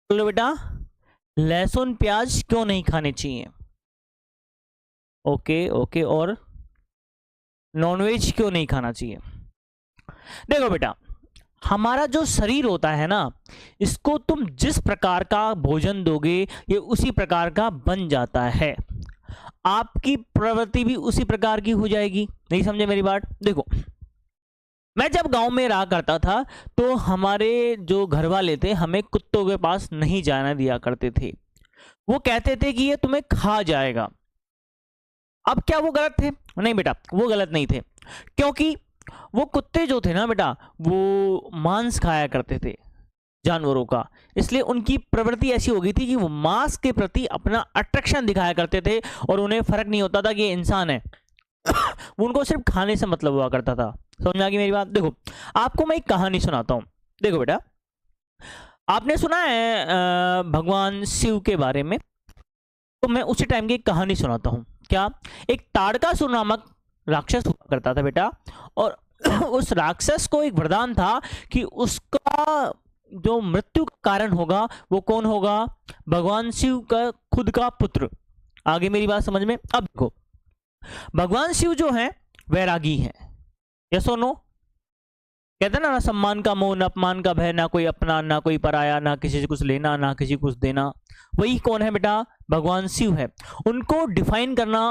बोलो बेटा, लहसुन प्याज क्यों नहीं खाने चाहिए? ओके ओके, और नॉनवेज क्यों नहीं खाना चाहिए? देखो बेटा, हमारा जो शरीर होता है ना, इसको तुम जिस प्रकार का भोजन दोगे ये उसी प्रकार का बन जाता है। आपकी प्रवृत्ति भी उसी प्रकार की हो जाएगी। नहीं समझे मेरी बात? देखो, मैं जब गांव में रहा करता था तो हमारे जो घर वाले थे हमें कुत्तों के पास नहीं जाना दिया करते थे। वो कहते थे कि ये तुम्हें खा जाएगा। अब क्या वो गलत थे? नहीं बेटा, वो गलत नहीं थे, क्योंकि वो कुत्ते जो थे ना बेटा, वो मांस खाया करते थे जानवरों का। इसलिए उनकी प्रवृत्ति ऐसी हो गई थी कि वो मांस के प्रति अपना अट्रैक्शन दिखाया करते थे और उन्हें फर्क नहीं होता था कि ये इंसान है। वो उनको सिर्फ खाने से मतलब हुआ करता था। समझ में आ गई मेरी बात? देखो, आपको मैं एक कहानी सुनाता हूँ। देखो बेटा, आपने सुना है भगवान शिव के बारे में? तो मैं उसी टाइम की एक कहानी सुनाता हूँ। क्या? एक ताड़कासुर नामक राक्षस हुआ करता था बेटा, और उस राक्षस को एक वरदान था कि उसका जो मृत्यु का कारण होगा वो कौन होगा? भगवान शिव का खुद का पुत्र। आगे मेरी बात समझ में? अब देखो, भगवान शिव जो है वैरागी है, यस और नो? कहते ना, सम्मान का मोह, न अपमान का भय, ना कोई अपना ना कोई पराया, ना किसी से कुछ लेना ना किसी को कुछ देना। वही कौन है बेटा? भगवान शिव है। उनको डिफाइन करना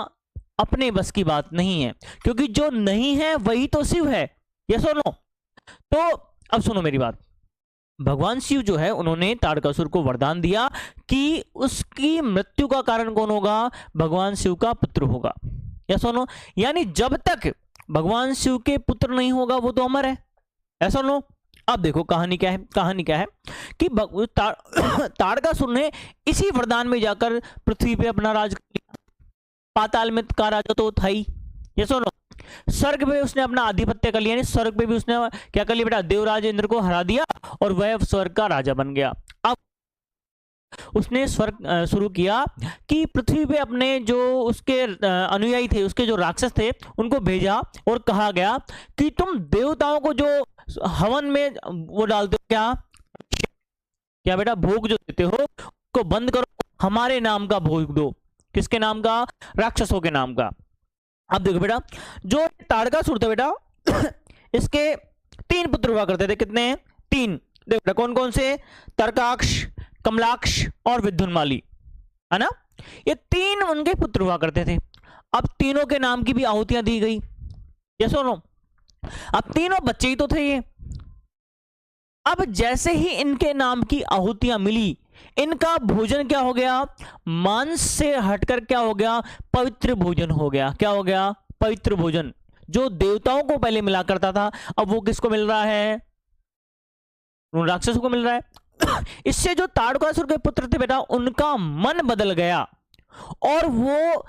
अपने बस की बात नहीं है, क्योंकि जो नहीं है वही तो शिव है, यस और नो? तो अब सुनो मेरी बात। भगवान शिव जो है उन्होंने ताड़कासुर को वरदान दिया कि उसकी मृत्यु का कारण कौन होगा? भगवान शिव का पुत्र होगा, यस और नो? यानी जब तक भगवान शिव के पुत्र नहीं होगा वो तो अमर है, ऐसा नो? अब देखो कहानी क्या है। कहानी क्या है कि ताड़कासुर ने इसी वरदान में जाकर पृथ्वी पे अपना राज कर लिया। पाताल में का राजा तो था ही, ये सुनो। स्वर्ग पे उसने अपना आधिपत्य कर लिया, स्वर्ग पे भी उसने क्या कर लिया बेटा? देवराज इंद्र को हरा दिया और वह स्वर्ग का राजा बन गया। अब उसने स्वर्ग शुरू किया कि पृथ्वी पे अपने जो उसके अनुयायी थे, उसके जो राक्षस थे, उनको भेजा और कहा गया कि तुम देवताओं को जो हवन में वो डालते हो, क्या क्या बेटा, भोग जो देते हो उसको बंद करो, हमारे नाम का भोग दो। किसके नाम का? राक्षसों के नाम का। अब देखो बेटा, जो ताड़कासुर था बेटा इसके 3 पुत्र हुआ करते थे। कितने? 3। देखो बेटा, कौन कौन से? तरकाक्ष, कमलाक्ष और विद्युन्माली, है ना? ये 3 उनके पुत्र हुआ करते थे। अब तीनों के नाम की भी आहुतियां दी गई, ये सुनो। अब तीनों बच्चे ही तो थे ये। अब जैसे ही इनके नाम की आहुतियां मिली, इनका भोजन क्या हो गया? मांस से हटकर क्या हो गया? पवित्र भोजन हो गया। क्या हो गया? पवित्र भोजन। जो देवताओं को पहले मिला करता था, अब वो किसको मिल रहा है? उन राक्षसों को मिल रहा है। इससे जो ताड़कासुर के पुत्र थे बेटा, उनका मन बदल गया और वो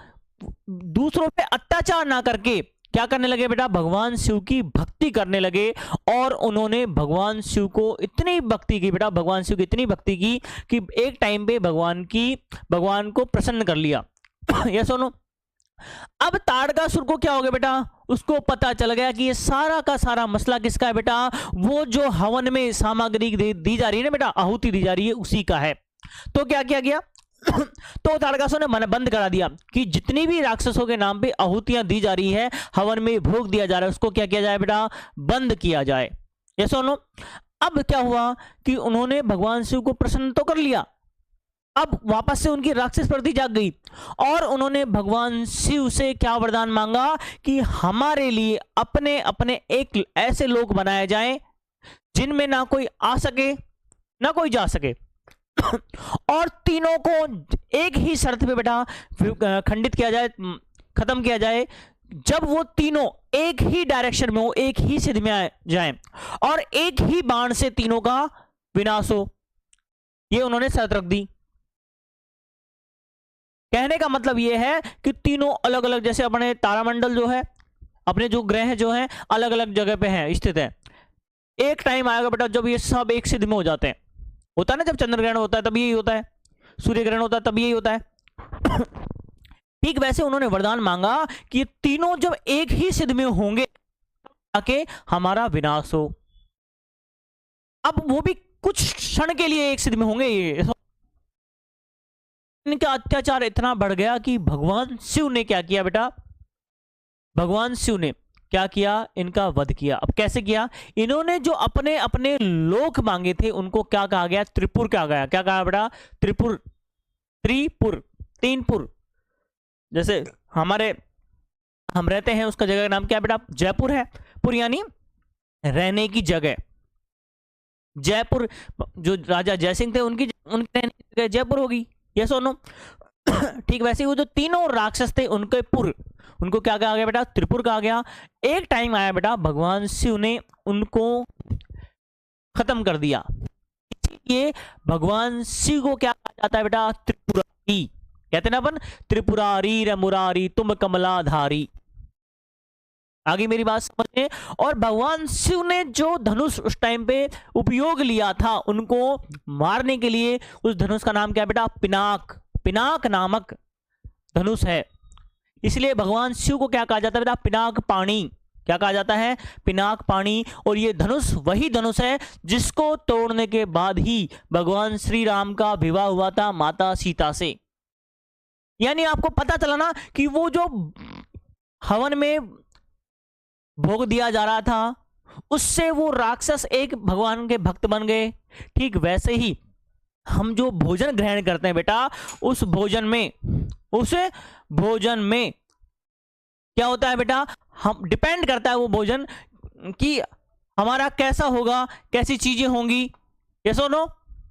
दूसरों पे अत्याचार ना करके क्या करने लगे बेटा? भगवान शिव की भक्ति करने लगे। और उन्होंने भगवान शिव को इतनी भक्ति की बेटा, भगवान शिव की इतनी भक्ति की कि एक टाइम पे भगवान को प्रसन्न कर लिया। ये सुनो, अब ताड़कासुर को क्या हो गया बेटा? उसको पता चल गया कि ये सारा का सारा मसला किसका है बेटा? वो जो हवन में सामग्री दी जा रही है ना बेटा, आहुति दी जा रही है, उसी का है। तो क्या किया गया? तो ताड़कासुर ने मन बंद करा दिया कि जितनी भी राक्षसों के नाम पे आहुतियां दी जा रही है, हवन में भोग दिया जा रहा है, उसको क्या किया जाए बेटा? बंद किया जाए। ये सुनो, अब क्या हुआ कि उन्होंने भगवान शिव को प्रसन्न तो कर लिया। अब वापस से उनकी राक्षस प्रवृत्ति जाग गई और उन्होंने भगवान शिव से क्या वरदान मांगा कि हमारे लिए अपने अपने एक ऐसे लोक बनाए जाएं जिनमें ना कोई आ सके ना कोई जा सके। और तीनों को एक ही शर्त पे बेटा खंडित किया जाए, खत्म किया जाए, जब वो तीनों एक ही डायरेक्शन में हो, एक ही सिद्ध में आ जाएं और एक ही बाण से तीनों का विनाश हो। ये उन्होंने शर्त रख दी। कहने का मतलब ये है कि तीनों अलग अलग, जैसे अपने तारामंडल जो है, अपने जो ग्रह जो हैं अलग अलग जगह पे हैं, स्थित है। एक टाइम आएगा बेटा जब ये सब एक सिद्ध में हो जाते हैं। होता है ना, जब चंद्र ग्रहण होता है तब यही होता है, सूर्य ग्रहण होता है तब यही होता है। ठीक वैसे उन्होंने वरदान मांगा कि ये तीनों जब एक ही सिद्ध में होंगे ताकि हमारा विनाश हो। अब वो भी कुछ क्षण के लिए एक सिद्ध में होंगे ये, इनका अत्याचार इतना बढ़ गया कि भगवान शिव ने क्या किया बेटा, भगवान शिव ने क्या किया, इनका वध किया। अब कैसे किया, इन्होंने जो अपने अपने लोक मांगे थे उनको क्या कहा गया, त्रिपुर कहा गया। क्या कहा बेटा, त्रिपुर, त्रिपुर, तीनपुर। जैसे हम रहते हैं उसका जगह का नाम क्या है बेटा, जयपुर है। पुर यानी रहने की जगह। जयपुर, जो राजा जयसिंह थे उनकी रहने की जगह जयपुर होगी, यस और नो। ठीक वैसे ही वो जो तीनों राक्षस थे उनके पुर, उनको क्या कहा गया बेटा, त्रिपुर कहा गया। एक टाइम आया बेटा भगवान शिव ने उनको खत्म कर दिया, इसलिए भगवान शिव को क्या कहा जाता है बेटा, त्रिपुरारी। कहते ना अपन, त्रिपुरारी रे मुरारी तुम कमलाधारी। आगे मेरी बात समझे। और भगवान शिव ने जो धनुष उस टाइम पे उपयोग लिया था उनको मारने के लिए, उस धनुष का नाम क्या है बेटा, पिनाक, पिनाक नामक धनुष है। इसलिए भगवान शिव को क्या कहा जाता है बेटा, पिनाक पाणी। क्या कहा जाता है, पिनाक पाणी। और ये धनुष वही धनुष है जिसको तोड़ने के बाद ही भगवान श्री राम का विवाह हुआ था माता सीता से। यानी आपको पता चला ना कि वो जो हवन में भोग दिया जा रहा था उससे वो राक्षस एक भगवान के भक्त बन गए। ठीक वैसे ही हम जो भोजन ग्रहण करते हैं बेटा, उस भोजन में क्या होता है बेटा, हम डिपेंड करता है वो भोजन कि हमारा कैसा होगा, कैसी चीजें होंगी, यस और नो।